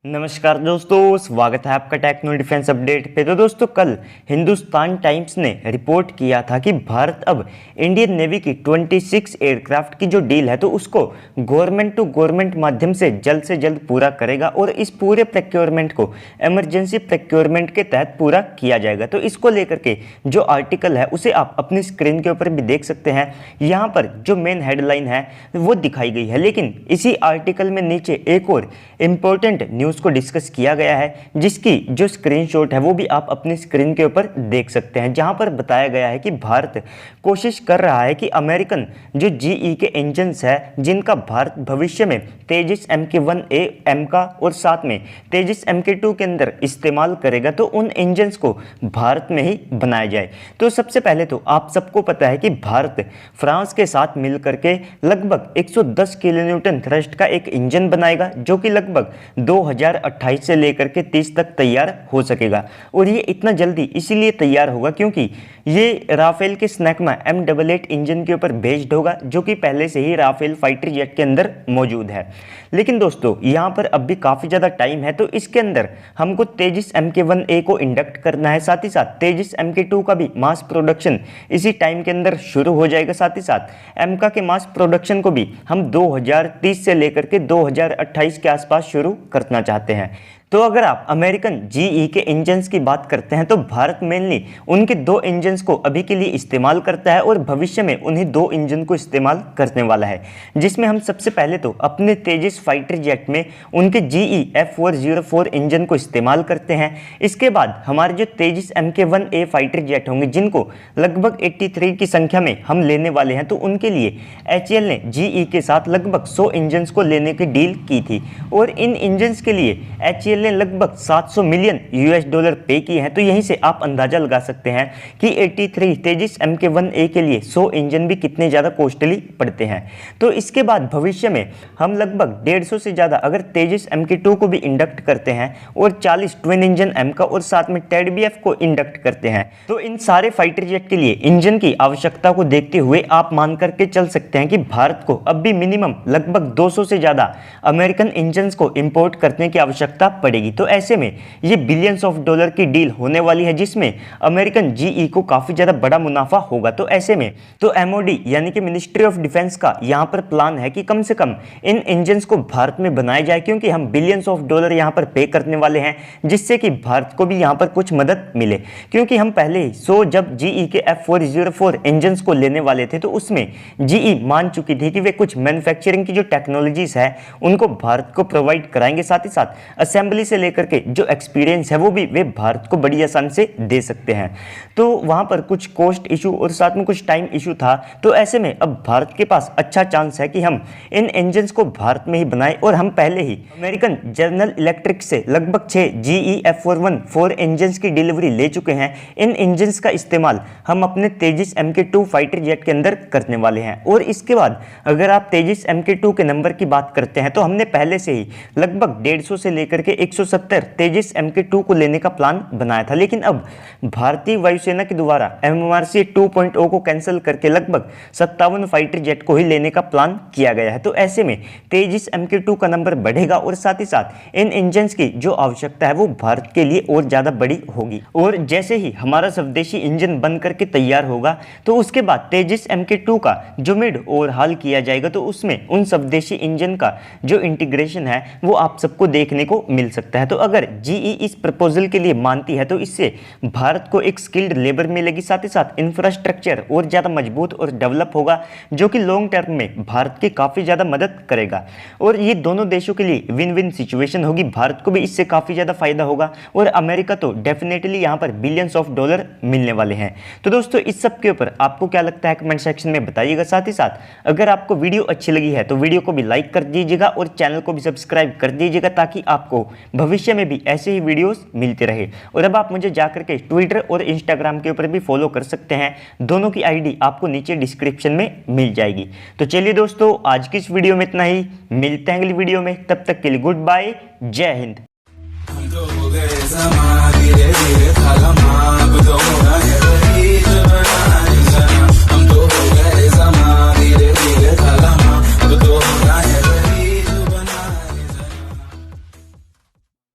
नमस्कार दोस्तों, स्वागत है आपका टेक्नो डिफेंस अपडेट पे। तो दोस्तों, कल हिंदुस्तान टाइम्स ने रिपोर्ट किया था कि भारत अब इंडियन नेवी की 26 एयरक्राफ्ट की जो डील है तो उसको गवर्नमेंट टू गवर्नमेंट माध्यम से जल्द पूरा करेगा और इस पूरे प्रोक्योरमेंट को इमरजेंसी प्रोक्योरमेंट के तहत पूरा किया जाएगा। तो इसको लेकर के जो आर्टिकल है उसे आप अपनी स्क्रीन के ऊपर भी देख सकते हैं। यहाँ पर जो मेन हेडलाइन है वो दिखाई गई है, लेकिन इसी आर्टिकल में नीचे एक और इम्पोर्टेंट न्यूज़ को डिस्कस किया गया है, जिसकी जो स्क्रीनशॉट है वो भी आप अपनी स्क्रीन के ऊपर देख सकते हैं। जहां पर बताया गया है कि भारत कोशिश कर रहा है कि अमेरिकन जो जीई के इंजन्स है, जिनका भारत भविष्य में तेजस MK1A M का और साथ में तेजस MK2 के अंदर इस्तेमाल करेगा, तो उन इंजन्स को भारत में ही बनाया जाए। तो सबसे पहले तो आप सबको पता है कि भारत फ्रांस के साथ मिलकर के लगभग 110 किलोन्यूटन थ्रस्ट का एक इंजन बनाएगा, जो कि लगभग 2028 से लेकर के 30 तक तैयार हो सकेगा। और ये इतना जल्दी इसीलिए तैयार होगा क्योंकि ये राफेल के स्नैकमा M88 इंजन के ऊपर बेस्ड होगा, जो कि पहले से ही राफेल फाइटर जेट के अंदर मौजूद है। लेकिन दोस्तों, यहाँ पर अब भी काफ़ी ज़्यादा टाइम है, तो इसके अंदर हमको तेजस MK1A को इंडक्ट करना है। साथ ही साथ तेजस MK2 का भी मास प्रोडक्शन इसी टाइम के अंदर शुरू हो जाएगा। साथ ही साथ एमका के मास प्रोडक्शन को भी हम 2030 से लेकर के 2028 के आसपास शुरू करना चाहते हैं। तो अगर आप अमेरिकन जीई के इंजन्स की बात करते हैं तो भारत मेनली उनके दो इंजन्स को अभी के लिए इस्तेमाल करता है और भविष्य में उन्हीं दो इंजन को इस्तेमाल करने वाला है, जिसमें हम सबसे पहले तो अपने तेजस फाइटर जेट में उनके जीई F404 इंजन को इस्तेमाल करते हैं। इसके बाद हमारे जो तेजस MK1A फाइटर जेट होंगे, जिनको लगभग 83 की संख्या में हम लेने वाले हैं, तो उनके लिए HAL ने जीई के साथ लगभग 100 इंजन्स को लेने की डील की थी और इन इंजन्स के लिए HAL ने लगभग 700 मिलियन $US पे किए हैं। तो यहीं से आप अंदाजा लगा सकते हैं कि 83 तेजस MK1A के लिए 100 इंजन भी कितने ज़्यादा कॉस्टली पड़ते हैं। तो इसके बाद भविष्य में हम लगभग 150 से ज़्यादा अगर तेजस MK2 को भी इंडक्ट करते हैं और 40 ट्विन इंजन M का और साथ में TEDBF को इंडक्ट करते हैं, तो इन सारे फाइटर जेट के लिए इंजन की आवश्यकता को देखते हुए आप मान करके चल सकते हैं कि भारत को अब भी मिनिमम लगभग 200 से ज़्यादा अमेरिकन इंजन को इंपोर्ट करने की आवश्यकता पड़ेगी। तो ऐसे में ये बिलियंस ऑफ डॉलर की डील होने वाली है, जिसमें अमेरिकन जीई को काफी ज्यादा बड़ा मुनाफा होगा। तो ऐसे में तो MOD यानी कि मिनिस्ट्री ऑफ डिफेंस का यहां पर प्लान है कि कम से कम इन इंजन्स को भारत में बनाया जाए, क्योंकि हम बिलियंस ऑफ डॉलर यहां पर पे करने वाले हैं, जिससे कि भारत को भी यहां पर कुछ मदद मिले। क्योंकि हम पहले ही जब जीई के F404 इंजन्स को लेने वाले थे, तो उसमें जीई मान चुकी थी कि वे कुछ मैन्युफैक्चरिंग की जो टेक्नोलॉजीज है उनको भारत को प्रोवाइड कराएंगे। साथ ही साथ असेंबली से लेकर के जो एक्सपीरियंस है वो भी वे भारत को बड़ी आसानी से दे सकते हैं। तो वहां पर कुछ कॉस्ट इशू और साथ में कुछ टाइम इशू था। तो ऐसे में अब भारत के पास अच्छा चांस है कि हम इन इंजन्स को भारत में ही बनाएं और हम पहले ही अमेरिकन जनरल इलेक्ट्रिक से लगभग 6 GE F414 इंजन्स की डिलीवरी ले चुके हैं। इन इंजन्स का इस्तेमाल हम अपने तेजस MK2 फाइटर जेट के अंदर करने वाले हैं। और इसके बाद अगर आप तेजस MK2 के नंबर की बात करते हैं तो हमने पहले से ही लगभग 150 से लेकर के 170 तेजस MK2 को लेने का प्लान बनाया था, लेकिन अब भारतीय वायुसेना के द्वारा MMRC 2.0 को कैंसिल करके लगभग 57 फाइटर जेट को ही लेने का प्लान किया गया है। तो ऐसे में तेजस MK2 का नंबर बढ़ेगा और साथ ही साथ इन इंजन्स की जो आवश्यकता है वो भारत के लिए और ज्यादा बड़ी होगी। और जैसे ही हमारा स्वदेशी इंजन बन करके तैयार होगा, तो उसके बाद तेजस MK2 का जो मिड ओवरहाल किया जाएगा, तो उसमें उन स्वदेशी इंजन का जो इंटीग्रेशन है वो आप सबको देखने को मिल सकता है। तो अगर जीई इस प्रपोजल के लिए मानती है तो इससे भारत को एक स्किल्ड लेबर मिलेगी, साथ ही साथ इंफ्रास्ट्रक्चर और ज़्यादा मजबूत और डेवलप होगा, जो कि लॉन्ग टर्म में भारत की काफ़ी ज़्यादा मदद करेगा। और ये दोनों देशों के लिए विन विन सिचुएशन होगी। भारत को भी इससे काफ़ी ज़्यादा फायदा होगा और अमेरिका तो डेफिनेटली यहाँ पर बिलियंस ऑफ डॉलर मिलने वाले हैं। तो दोस्तों, इस सब के ऊपर आपको क्या लगता है कमेंट सेक्शन में बताइएगा। साथ ही साथ अगर आपको वीडियो अच्छी लगी है तो वीडियो को भी लाइक कर दीजिएगा और चैनल को भी सब्सक्राइब कर दीजिएगा, ताकि आपको भविष्य में भी ऐसे ही वीडियोस मिलते रहे। और अब आप मुझे जाकर के ट्विटर और इंस्टाग्राम के ऊपर भी फॉलो कर सकते हैं। दोनों की आईडी आपको नीचे डिस्क्रिप्शन में मिल जाएगी। तो चलिए दोस्तों, आज की इस वीडियो में इतना ही। मिलते हैं अगली वीडियो में, तब तक के लिए गुड बाय, जय हिंद।